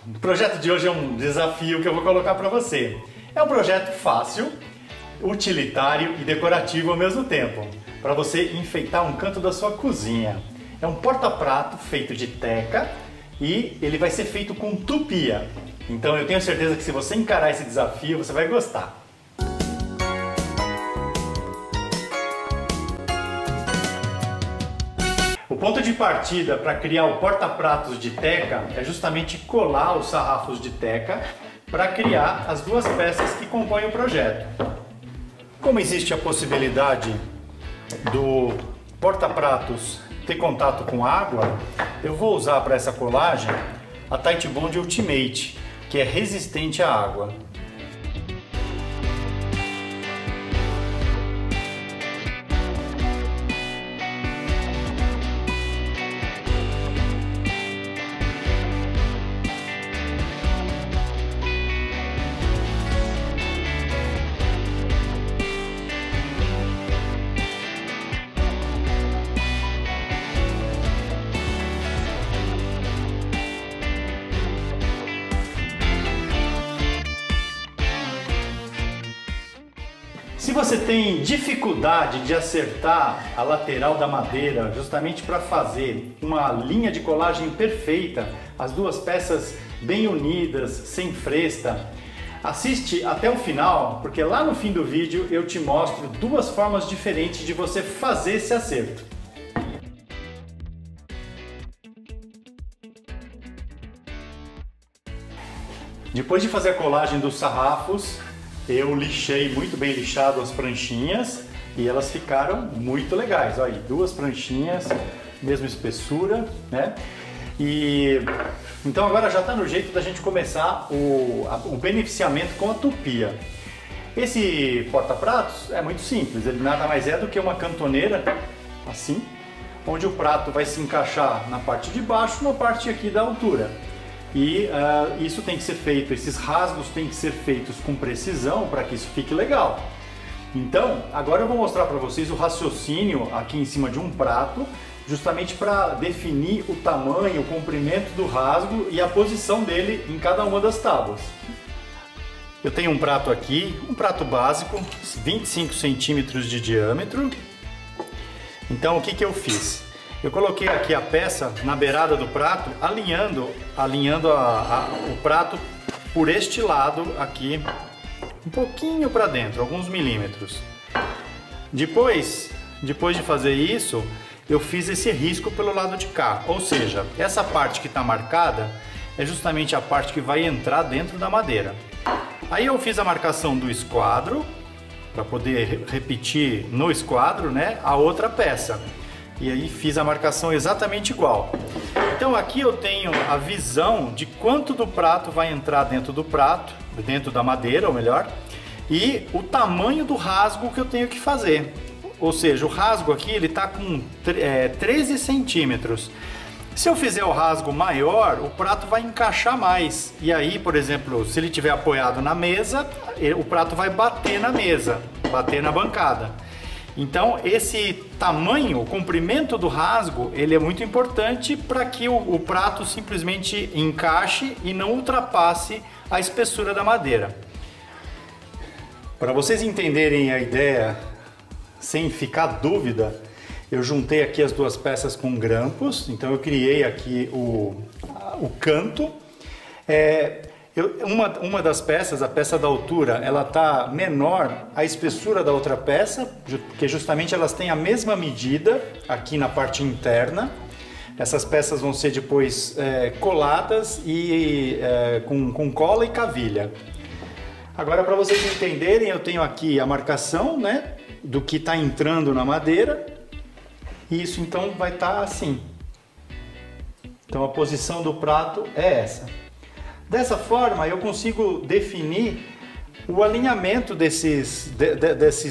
O projeto de hoje é um desafio que eu vou colocar para você. É um projeto fácil, utilitário e decorativo ao mesmo tempo, para você enfeitar um canto da sua cozinha. É um porta-prato feito de teca e ele vai ser feito com tupia. Então eu tenho certeza que se você encarar esse desafio, você vai gostar. O ponto de partida para criar o porta-pratos de teca é justamente colar os sarrafos de teca para criar as duas peças que compõem o projeto. Como existe a possibilidade do porta-pratos ter contato com água, eu vou usar para essa colagem a Titebond Ultimate, que é resistente à água. Se você tem dificuldade de acertar a lateral da madeira, justamente para fazer uma linha de colagem perfeita, as duas peças bem unidas, sem fresta, assiste até o final, porque lá no fim do vídeo eu te mostro duas formas diferentes de você fazer esse acerto. Depois de fazer a colagem dos sarrafos, eu lixei muito bem lixado as pranchinhas e elas ficaram muito legais. Olha aí, duas pranchinhas, mesma espessura, né? E então agora já está no jeito da gente começar o beneficiamento com a tupia. Esse porta-pratos é muito simples, ele nada mais é do que uma cantoneira, assim, onde o prato vai se encaixar na parte de baixo, na parte aqui da altura. E isso tem que ser feito, esses rasgos têm que ser feitos com precisão para que isso fique legal. Então, agora eu vou mostrar para vocês o raciocínio aqui em cima de um prato, justamente para definir o tamanho, o comprimento do rasgo e a posição dele em cada uma das tábuas. Eu tenho um prato aqui, um prato básico, 25 centímetros de diâmetro. Então, o que eu fiz? Eu coloquei aqui a peça na beirada do prato, alinhando o prato por este lado aqui, um pouquinho para dentro, alguns milímetros. Depois de fazer isso, eu fiz esse risco pelo lado de cá, ou seja, essa parte que está marcada é justamente a parte que vai entrar dentro da madeira. Aí eu fiz a marcação do esquadro, para poder repetir no esquadro, né, a outra peça. E aí fiz a marcação exatamente igual. Então aqui eu tenho a visão de quanto do prato vai entrar dentro do prato, dentro da madeira, ou melhor, e o tamanho do rasgo que eu tenho que fazer. Ou seja, o rasgo aqui ele está com 13 centímetros. Se eu fizer o rasgo maior, o prato vai encaixar mais. E aí, por exemplo, se ele estiver apoiado na mesa, o prato vai bater na mesa, bater na bancada. Então esse tamanho, o comprimento do rasgo, ele é muito importante para que o prato simplesmente encaixe e não ultrapasse a espessura da madeira. Para vocês entenderem a ideia sem ficar dúvida, eu juntei aqui as duas peças com grampos, então eu criei aqui o canto. Uma das peças, a peça da altura, ela está menor a espessura da outra peça, porque justamente elas têm a mesma medida aqui na parte interna. Essas peças vão ser depois coladas e com cola e cavilha. Agora, para vocês entenderem, eu tenho aqui a marcação, né, do que está entrando na madeira. E isso então vai estar assim. Então a posição do prato é essa. Dessa forma eu consigo definir o alinhamento desses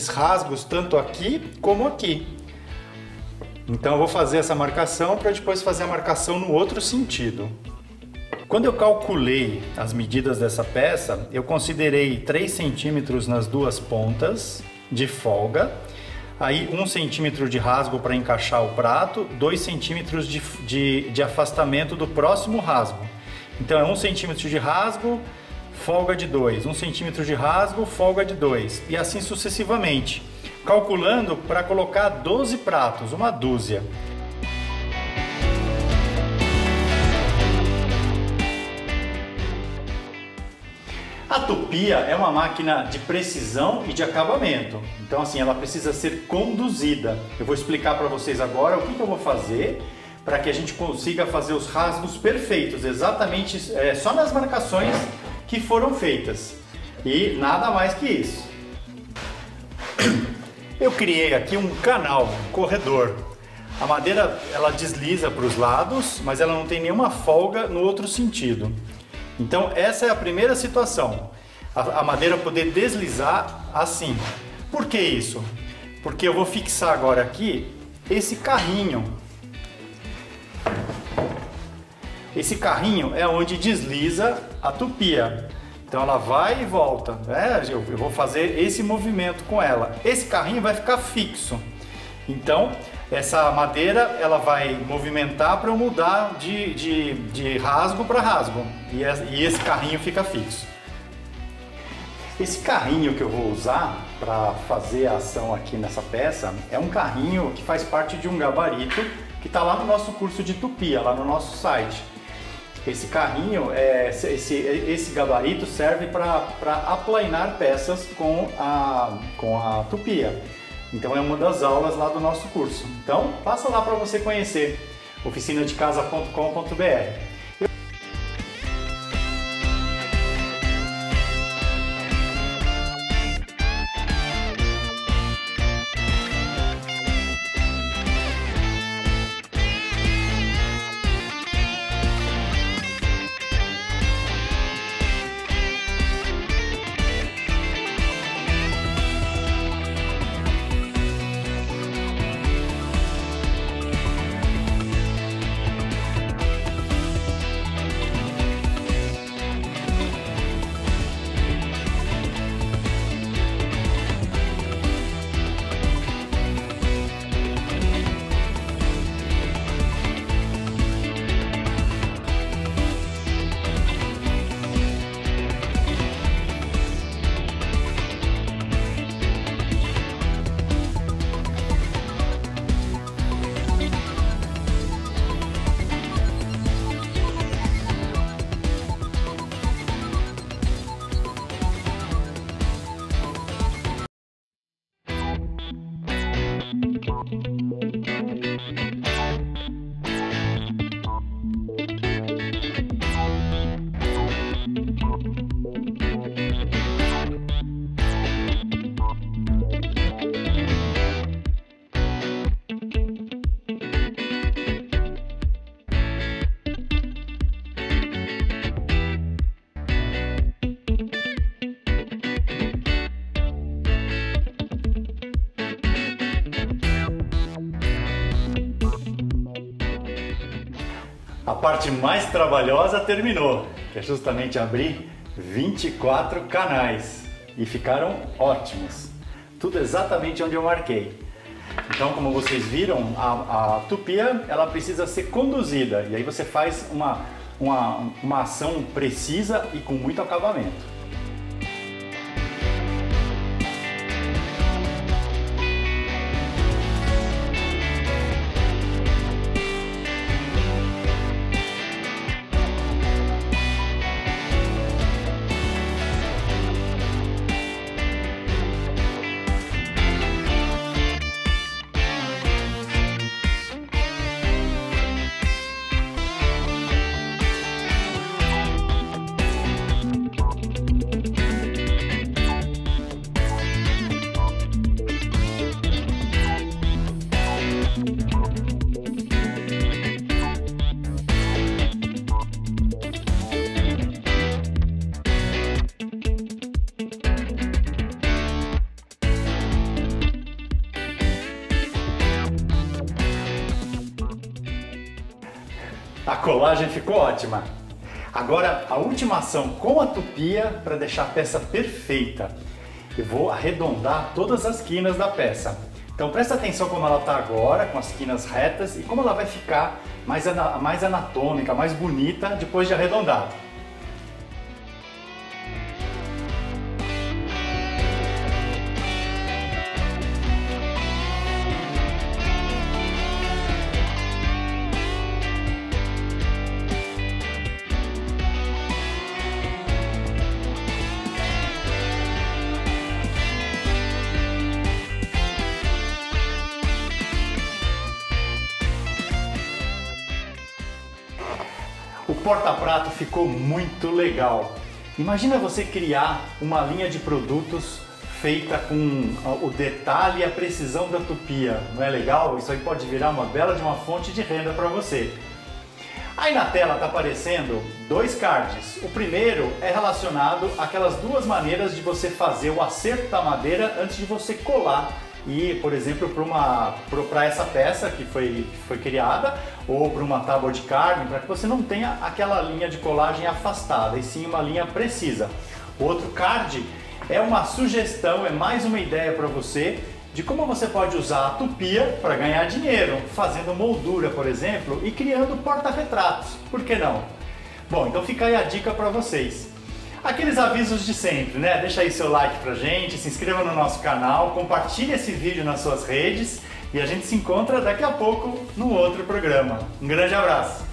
rasgos tanto aqui como aqui. Então eu vou fazer essa marcação para depois fazer a marcação no outro sentido. Quando eu calculei as medidas dessa peça, eu considerei 3 centímetros nas duas pontas de folga, aí 1 centímetro de rasgo para encaixar o prato, 2 centímetros de afastamento do próximo rasgo. Então é 1 centímetro de rasgo, folga de 2, 1 centímetro de rasgo, folga de 2 e assim sucessivamente, calculando para colocar 12 pratos, uma dúzia. A tupia é uma máquina de precisão e de acabamento, então assim, ela precisa ser conduzida. Eu vou explicar para vocês agora o que eu vou fazer para que a gente consiga fazer os rasgos perfeitos, exatamente só nas marcações que foram feitas e nada mais que isso. Eu criei aqui um canal, um corredor. A madeira ela desliza para os lados, mas ela não tem nenhuma folga no outro sentido. Então essa é a primeira situação, a madeira poder deslizar assim. Por que isso? Porque eu vou fixar agora aqui esse carrinho. Esse carrinho é onde desliza a tupia. Então ela vai e volta, né? Eu vou fazer esse movimento com ela. Esse carrinho vai ficar fixo. Então essa madeira ela vai movimentar para eu mudar de rasgo para rasgo. E esse carrinho fica fixo. Esse carrinho que eu vou usar para fazer a ação aqui nessa peça é um carrinho que faz parte de um gabarito que está lá no nosso curso de tupia, lá no nosso site. Esse carrinho, esse gabarito serve para aplainar peças com a tupia. Então é uma das aulas lá do nosso curso. Então passa lá para você conhecer, oficinadecasa.com.br. A parte mais trabalhosa terminou, que é justamente abrir 24 canais e ficaram ótimos, tudo exatamente onde eu marquei. Então, como vocês viram, a tupia ela precisa ser conduzida e aí você faz uma ação precisa e com muito acabamento. A colagem ficou ótima. Agora a última ação com a tupia para deixar a peça perfeita. Eu vou arredondar todas as quinas da peça. Então presta atenção como ela está agora, com as quinas retas, e como ela vai ficar mais anatômica, mais bonita depois de arredondado. O porta-prato ficou muito legal. Imagina você criar uma linha de produtos feita com o detalhe e a precisão da tupia. Não é legal? Isso aí pode virar uma bela de uma fonte de renda para você. Aí na tela está aparecendo dois cards. O primeiro é relacionado àquelas duas maneiras de você fazer o acerto da madeira antes de você colar. E, por exemplo, para essa peça que foi criada, ou para uma tábua de carne, para que você não tenha aquela linha de colagem afastada, e sim uma linha precisa. O outro card é uma sugestão, é mais uma ideia para você de como você pode usar a tupia para ganhar dinheiro, fazendo moldura, por exemplo, e criando porta-retratos. Por que não? Bom, então fica aí a dica para vocês. Aqueles avisos de sempre, né? Deixa aí seu like pra gente, se inscreva no nosso canal, compartilhe esse vídeo nas suas redes e a gente se encontra daqui a pouco no outro programa. Um grande abraço!